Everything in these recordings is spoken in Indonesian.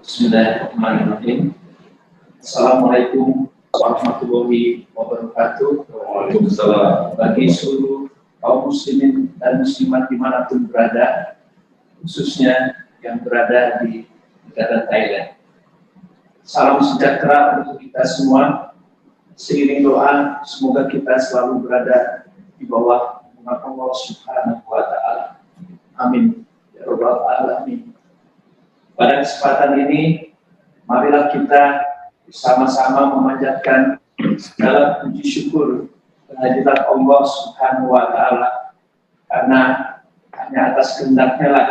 Bismillahirrahmanirrahim. Assalamualaikum warahmatullahi wabarakatuh. Waalaikumsalam. Bagi seluruh kaum muslimin dan muslimat dimanapun berada, khususnya yang berada di negara Thailand. Salam sejahtera untuk kita semua. Seiring doa, semoga kita selalu berada di bawah naungan Allah Subhanahu wa Ta'ala. Amin. Ya Rabbal Alamin. Pada kesempatan ini, marilah kita bersama-sama memanjatkan segala puji syukur kehadiran Allah Subhanahu wa Ta'ala, karena hanya atas kehendaknya lah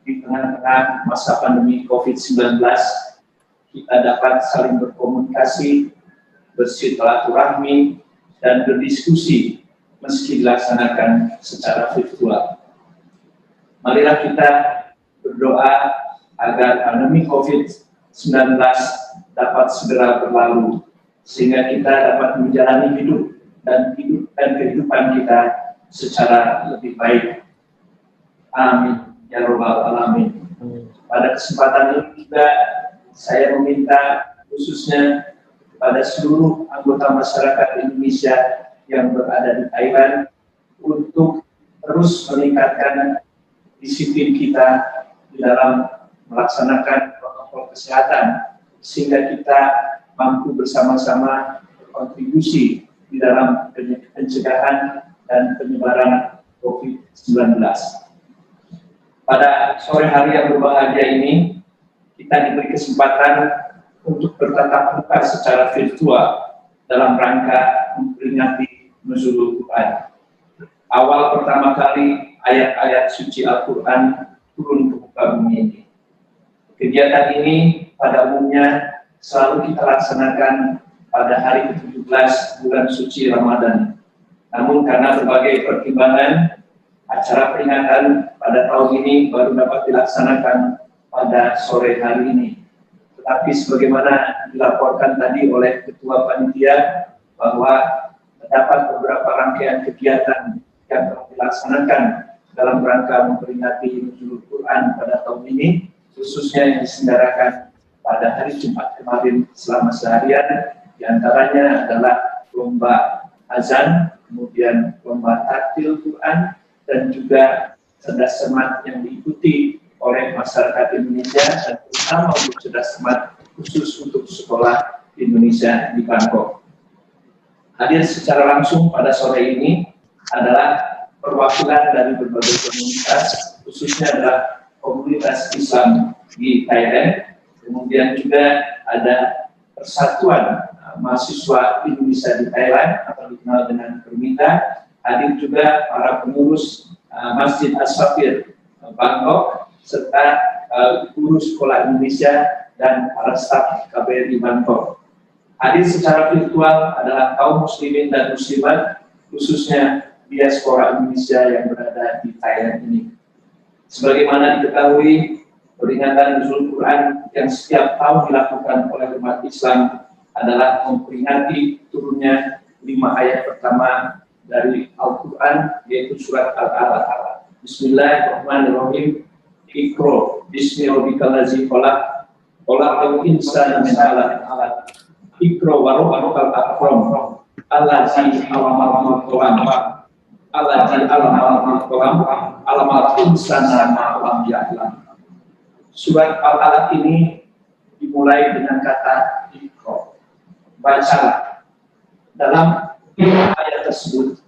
di tengah-tengah masa pandemi COVID-19 kita dapat saling berkomunikasi, bersilaturahmi, dan berdiskusi meski dilaksanakan secara virtual. Marilah kita berdoa agar pandemi COVID-19 dapat segera berlalu, sehingga kita dapat menjalani hidup dan kehidupan kita secara lebih baik. Amin. Ya Rabbal Alamin. Pada kesempatan ini juga saya meminta khususnya kepada seluruh anggota masyarakat Indonesia yang berada di Thailand untuk terus meningkatkan disiplin kita di dalam melaksanakan protokol kesehatan, sehingga kita mampu bersama-sama berkontribusi di dalam pencegahan dan penyebaran COVID-19. Pada sore hari yang berbahagia ini, kita diberi kesempatan untuk bertatap muka secara virtual dalam rangka memperingati Nuzulul Quran. Awal pertama kali ayat-ayat suci Al-Quran turun ke muka bumi ini. Kegiatan ini pada umumnya selalu kita laksanakan pada hari ke-17 bulan suci Ramadan. Namun karena berbagai pertimbangan, acara peringatan pada tahun ini baru dapat dilaksanakan pada sore hari ini. Tetapi sebagaimana dilaporkan tadi oleh Ketua Panitia bahwa terdapat beberapa rangkaian kegiatan yang telah dilaksanakan dalam rangka memperingati Nuzulul Quran pada tahun ini, khususnya yang diselenggarakan pada hari Jumat kemarin selama seharian. Di antaranya adalah lomba azan, kemudian lomba tartil Quran, dan juga cerdas cermat yang diikuti oleh masyarakat Indonesia, dan terutama untuk cerdas cermat khusus untuk sekolah Indonesia di Bangkok. Hadir secara langsung pada sore ini adalah perwakilan dari berbagai komunitas, khususnya adalah komunitas Islam di Thailand, kemudian juga ada Persatuan Mahasiswa Indonesia di Thailand atau dikenal dengan Permita. Hadir juga para pengurus Masjid As-Safir Bangkok serta guru sekolah Indonesia dan para staf KBRI Bangkok. Hadir secara virtual adalah kaum muslimin dan muslimat, khususnya diaspora Indonesia yang berada di Thailand ini. Sebagaimana diketahui, peringatan Nuzulul Quran yang setiap tahun dilakukan oleh umat Islam adalah memperingati turunnya 5 ayat pertama dari Al-Quran, yaitu surat Al-Alaq. Bismillahirrahmanirrahim. Iqra bismi rabbikal ladzi khalaq, khalaqal insana min 'alaq. Iqra wa rabbukal akram, allazi 'allama bil qalam, allazi 'allama bil qalam, 'allamal insana ma lam ya'lam. Surat Al-Alaq ini dimulai dengan kata Iqra, bacalah. Dalam ayat tersebut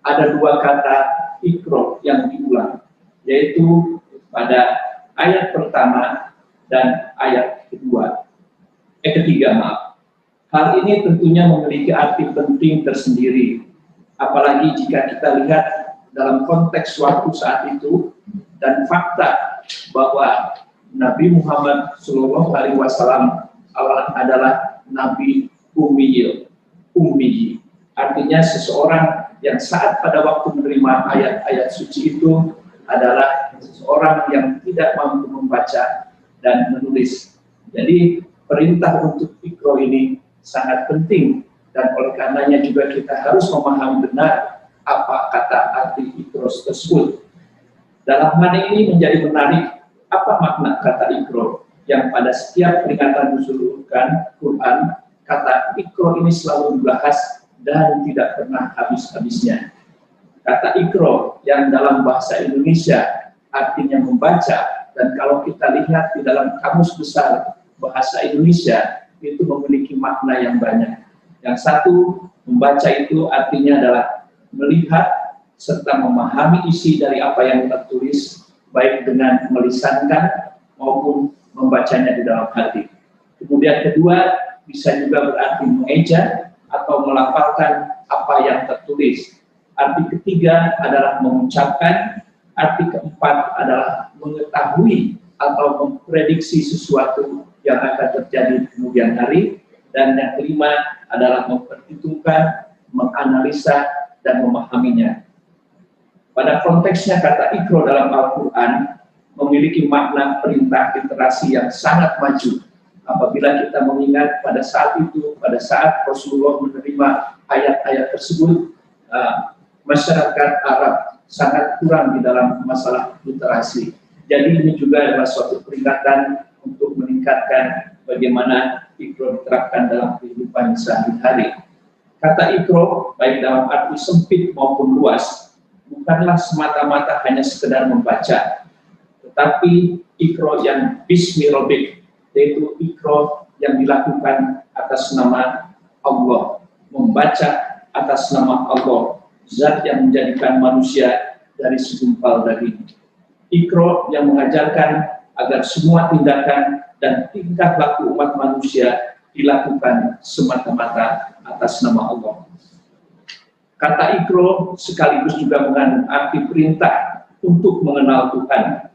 ada 2 kata Iqra yang diulang, yaitu pada ayat pertama dan ayat ketiga. Hal ini tentunya memiliki arti penting tersendiri, apalagi jika kita lihat dalam konteks waktu saat itu dan fakta bahwa Nabi Muhammad SAW adalah Nabi Ummi, artinya seseorang yang saat pada waktu menerima ayat-ayat suci itu adalah seseorang yang tidak mampu membaca dan menulis. Jadi perintah untuk Iqra ini sangat penting, dan oleh karenanya juga kita harus memahami benar apa kata arti Iqra tersebut. Dalam hal ini menjadi menarik, apa makna kata Iqra? yang pada setiap peringatan nuzul Quran, kata Iqra ini selalu dibahas dan tidak pernah habis-habisnya. Kata Iqra yang dalam bahasa Indonesia artinya membaca, dan kalau kita lihat di dalam Kamus Besar Bahasa Indonesia itu memiliki makna yang banyak. Yang satu, membaca itu artinya adalah melihat serta memahami isi dari apa yang tertulis, baik dengan melisankan maupun membacanya di dalam hati. Kemudian kedua, bisa juga berarti mengeja atau melafalkan apa yang tertulis. Arti ketiga adalah mengucapkan. Arti keempat adalah mengetahui atau memprediksi sesuatu yang akan terjadi di kemudian hari. Dan yang kelima adalah memperhitungkan, menganalisa, dan memahaminya. Pada konteksnya kata Iqra dalam Al-Quran memiliki makna perintah literasi yang sangat maju. Apabila kita mengingat pada saat itu, pada saat Rasulullah menerima ayat-ayat tersebut, masyarakat Arab sangat kurang di dalam masalah literasi. Jadi ini juga adalah suatu peringatan untuk meningkatkan bagaimana Iqra diterapkan dalam kehidupan sehari-hari. Kata Iqra, baik dalam arti sempit maupun luas, bukanlah semata-mata hanya sekedar membaca, tetapi Iqra yang bismi rabbik, yaitu Iqra yang dilakukan atas nama Allah, membaca atas nama Allah, zat yang menjadikan manusia dari segumpal daging. Iqra yang mengajarkan agar semua tindakan dan tingkah laku umat manusia dilakukan semata-mata atas nama Allah. Kata Iqra sekaligus juga mengandung arti perintah untuk mengenal Tuhan.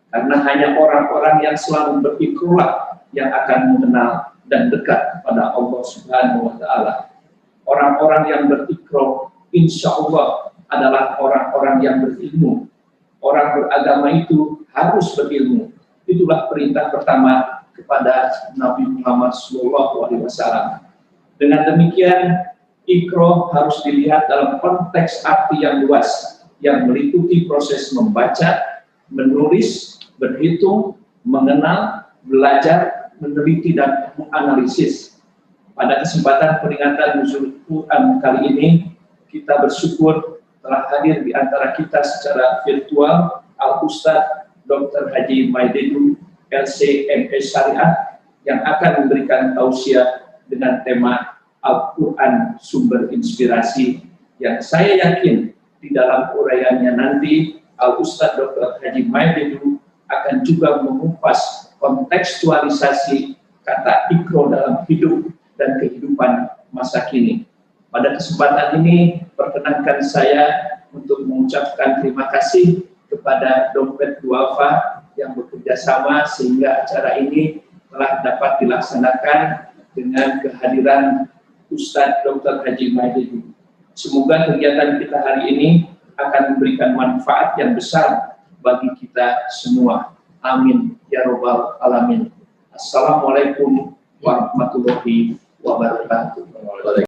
Karena hanya orang-orang yang selalu beriqra yang akan mengenal dan dekat kepada Allah Subhanahu wa Ta'ala. Orang-orang yang beriqra insya Allah adalah orang-orang yang berilmu. Orang beragama itu harus berilmu. Itulah perintah pertama kepada Nabi Muhammad SAW. Dengan demikian, Iqra harus dilihat dalam konteks arti yang luas, yang meliputi proses membaca, menulis, berhitung, mengenal, belajar, meneliti, dan menganalisis. Pada kesempatan peringatan nuzul Quran kali ini, kita bersyukur telah hadir di antara kita secara virtual Al-Ustadz Dr. Haji Maidedu LC/MS Syariah yang akan memberikan tausiah dengan tema Al-Quran Sumber Inspirasi, yang saya yakin di dalam uraiannya nanti Al-Ustadz Dr. Haji Maidedu akan juga mengupas kontekstualisasi kata Iqra dalam hidup dan kehidupan masa kini. Pada kesempatan ini, perkenankan saya untuk mengucapkan terima kasih kepada Dompet Duafa yang bekerja sama sehingga acara ini telah dapat dilaksanakan dengan kehadiran Ustadz Dr. Haji Maidedu. Semoga kegiatan kita hari ini akan memberikan manfaat yang besar bagi kita semua. Amin ya robbal alamin. Assalamualaikum warahmatullahi wabarakatuh.